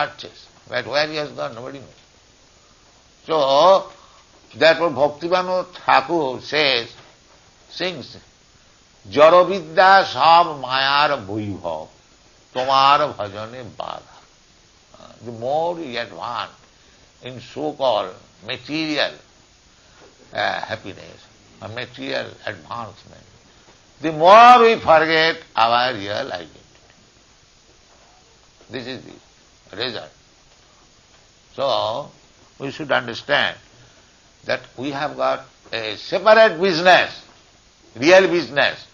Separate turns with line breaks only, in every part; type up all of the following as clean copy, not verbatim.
searches. But where he has gone, nobody knows. So, therefore Bhaktivinoda Thakur sings, Jaravidya sab mayar bhuibhav, tomar bhajane badha. The more we advance in so-called material happiness, or material advancement, the more we forget our real identity. This is the result. So, we should understand that we have got a separate business, real business,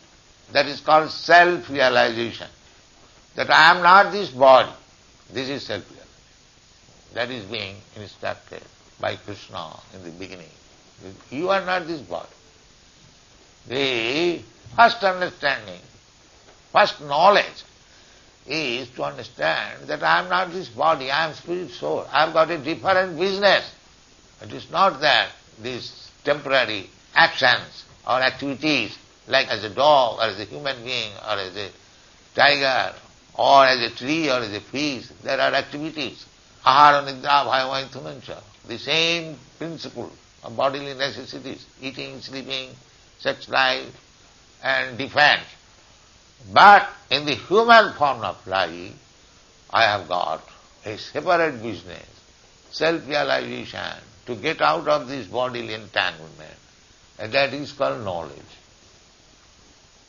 that is called self-realization. That I am not this body. This is self-realization. That is being instructed by Krishna in the beginning. You are not this body. The first understanding, first knowledge is to understand that I am not this body, I am spirit soul. I have got a different business. It is not that these temporary actions or activities, like as a dog or as a human being or as a tiger or as a tree or as a fish, there are activities. Ahara nidra bhayavaithunancha. The same principle of bodily necessities, eating, sleeping, sex life and defense. But in the human form of life, I have got a separate business, self-realization, to get out of this bodily entanglement. And that is called knowledge.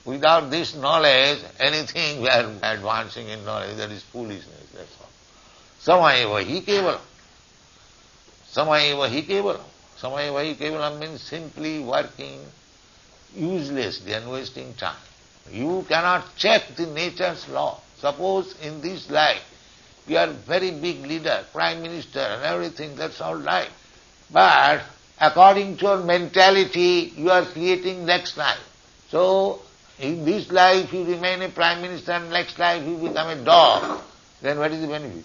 Without this knowledge, anything we are advancing in knowledge, that is foolishness, that's all. Samayeva hi kevalam. Samayeva hi kevalam. Samayeva hi kevalam means simply working uselessly and wasting time. You cannot check the nature's law. Suppose in this life you are very big leader, prime minister and everything, that's all right. But according to your mentality, you are creating next life. So, in this life you remain a prime minister and next life you become a dog. Then what is the benefit?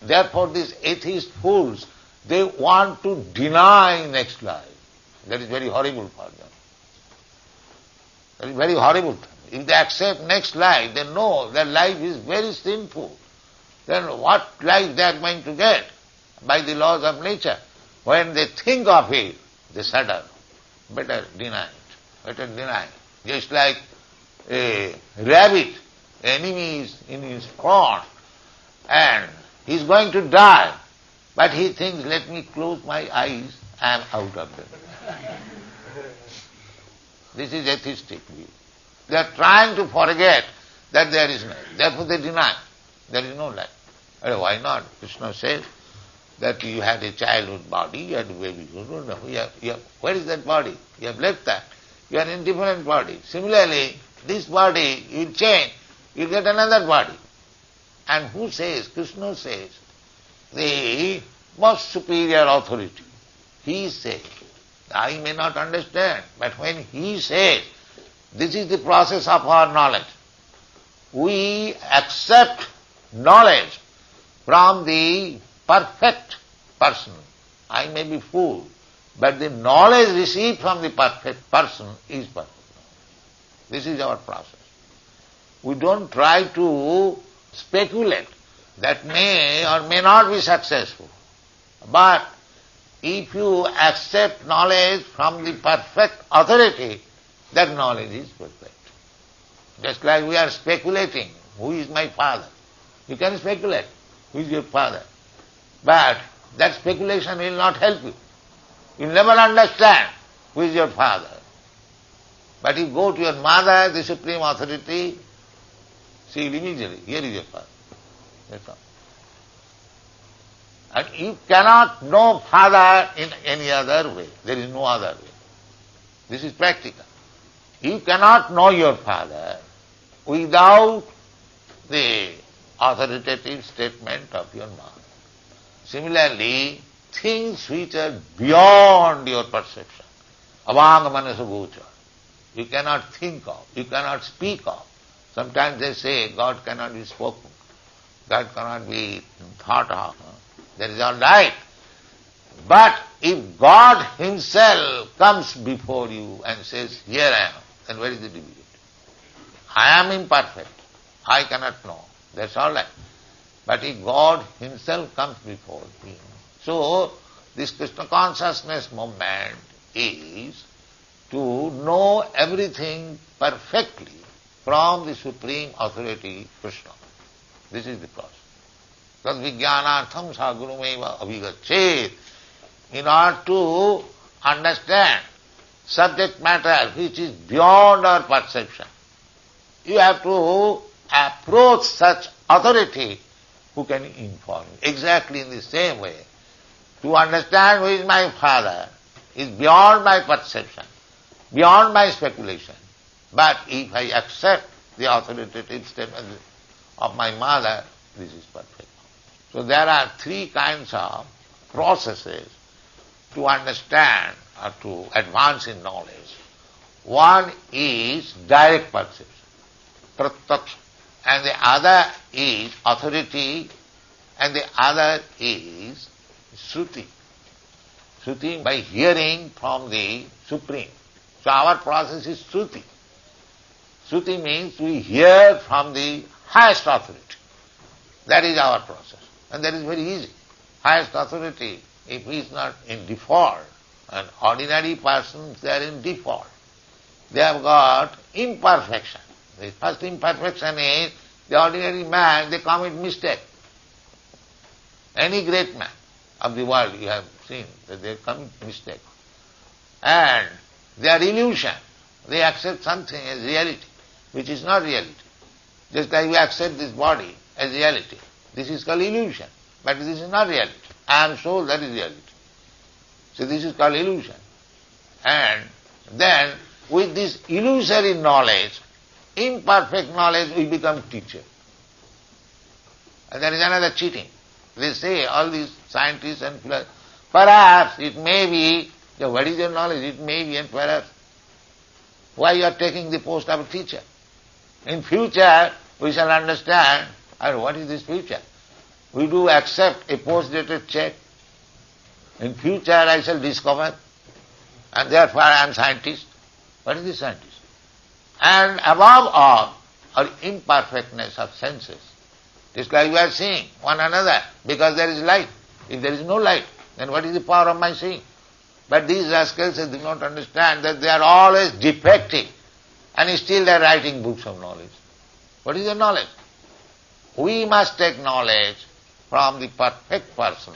Therefore these atheist fools, they want to deny next life. That is very horrible for them. That is very horrible. If they accept next life, they know that life is very sinful. Then what life they are going to get by the laws of nature? When they think of it, they shudder. Better deny it. Better deny it. Just like a rabbit, enemy is in his front and he is going to die. But he thinks, let me close my eyes, I am out of them. This is atheistic view. They are trying to forget that there is no life. Therefore they deny there is no life. Why not? Krishna says that you had a childhood body, you had a baby. You don't know. Where is that body? You have left that. You are in different body. Similarly, this body you change, you get another body. And who says? Krishna says, the most superior authority. He says, I may not understand, but when he says, this is the process of our knowledge. We accept knowledge from the perfect person. I may be fool, but the knowledge received from the perfect person is perfect. This is our process. We don't try to speculate. That may or may not be successful. But if you accept knowledge from the perfect authority, that knowledge is perfect. Just like we are speculating, who is my father? You can speculate, who is your father? But that speculation will not help you. You will never understand who is your father. But you go to your mother, the supreme authority, she will immediately, here is your father. That's all. And you cannot know father in any other way. There is no other way. This is practical. You cannot know your father without the authoritative statement of your mother. Similarly, things which are beyond your perception, avanga manasa gocha, you cannot think of, you cannot speak of. Sometimes they say God cannot be spoken, God cannot be thought of. That is all right. But if God himself comes before you and says, here I am, then where is the difficulty? I am imperfect. I cannot know. That's all right. But if God himself comes before him. So, this Krishna consciousness movement is to know everything perfectly from the Supreme Authority, Krishna. This is the process. Because vijnanartham sa gurumeva abhigachet. In order to understand subject matter which is beyond our perception, you have to approach such authority who can inform you. Exactly in the same way. To understand who is my father is beyond my perception, beyond my speculation. But if I accept the authoritative statement of my mother, this is perfect. So there are three kinds of processes to understand or to advance in knowledge. One is direct perception, pratyaksh, and the other is authority, and the other is shruti. Shruti by hearing from the Supreme. So our process is shruti. Shruti means we hear from the highest authority. That is our process. And that is very easy. Highest authority, if he is not in default, and ordinary persons, they are in default. They have got imperfection. The first imperfection is the ordinary man, they commit mistake. Any great man of the world you have seen that they commit mistake. And they are illusion. They accept something as reality, which is not reality. Just like we accept this body as reality. This is called illusion. But this is not reality. I am soul, that is reality. So this is called illusion. And then with this illusory knowledge, imperfect knowledge, we become teacher. And there is another cheating. They say, all these scientists and philosophers, perhaps it may be, what is your knowledge? It may be and perhaps. Why you are taking the post of a teacher? In future, we shall understand, what is this future? We do accept a post-dated check. In future I shall discover, and therefore I am scientist. What is the scientist? And above all, our imperfectness of senses. Just like we are seeing one another, because there is light. If there is no light, then what is the power of my seeing? But these rascals do not understand that they are always defective, and still they are writing books of knowledge. What is the knowledge? We must take knowledge from the perfect person.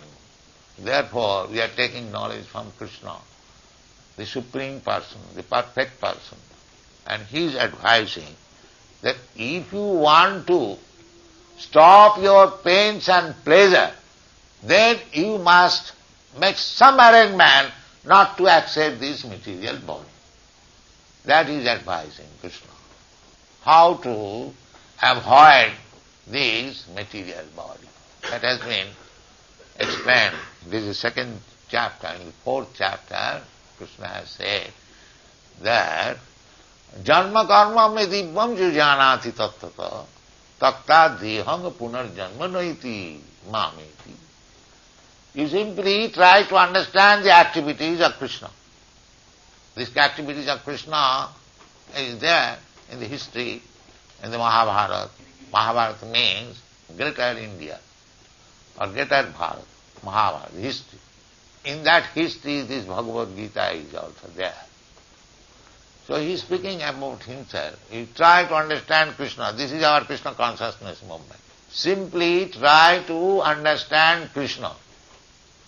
Therefore, we are taking knowledge from Krishna, the Supreme Person, the perfect person. And he is advising that if you want to stop your pains and pleasure, then you must make some arrangement not to accept this material body. That is advising Krishna. How to avoid this material body. That has been explained. This is the second chapter. In the fourth chapter, Krishna has said that Janma karma me dibbam jujanati tattata takta dehang punarjanma naiti mameti. You simply try to understand the activities of Krishna. These activities of Krishna is there in the history, in the Mahabharata. Mahabharata means greater India or greater Bharat. Mahabharata, history. In that history, this Bhagavad Gita is also there. So he is speaking about himself. You try to understand Krishna. This is our Krishna consciousness movement. Simply try to understand Krishna,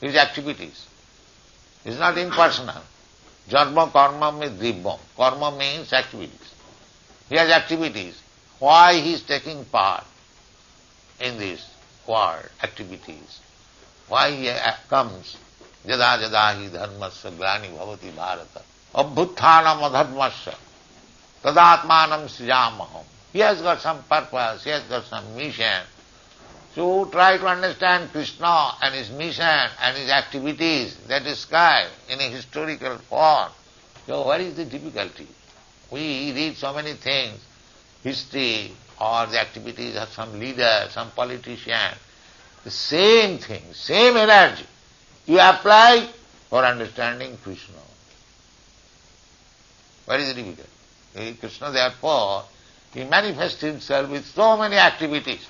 his activities. It's not impersonal. Janma karma me dibbam. Karma means activities. He has activities. Why he is taking part in this world, activities. Why he comes. Jada jada hi dharmasya glani bhavati bharata. Abhutthanam adharmasya. Tadatmanam srijamaham. He has got some purpose, he has got some mission. So try to understand Krishna and his mission and his activities that is described in a historical form. So what is the difficulty? We read so many things, history or the activities of some leader, some politician. The same thing, same energy you apply for understanding Krishna. What is the difficulty? Krishna therefore, he manifests himself with so many activities.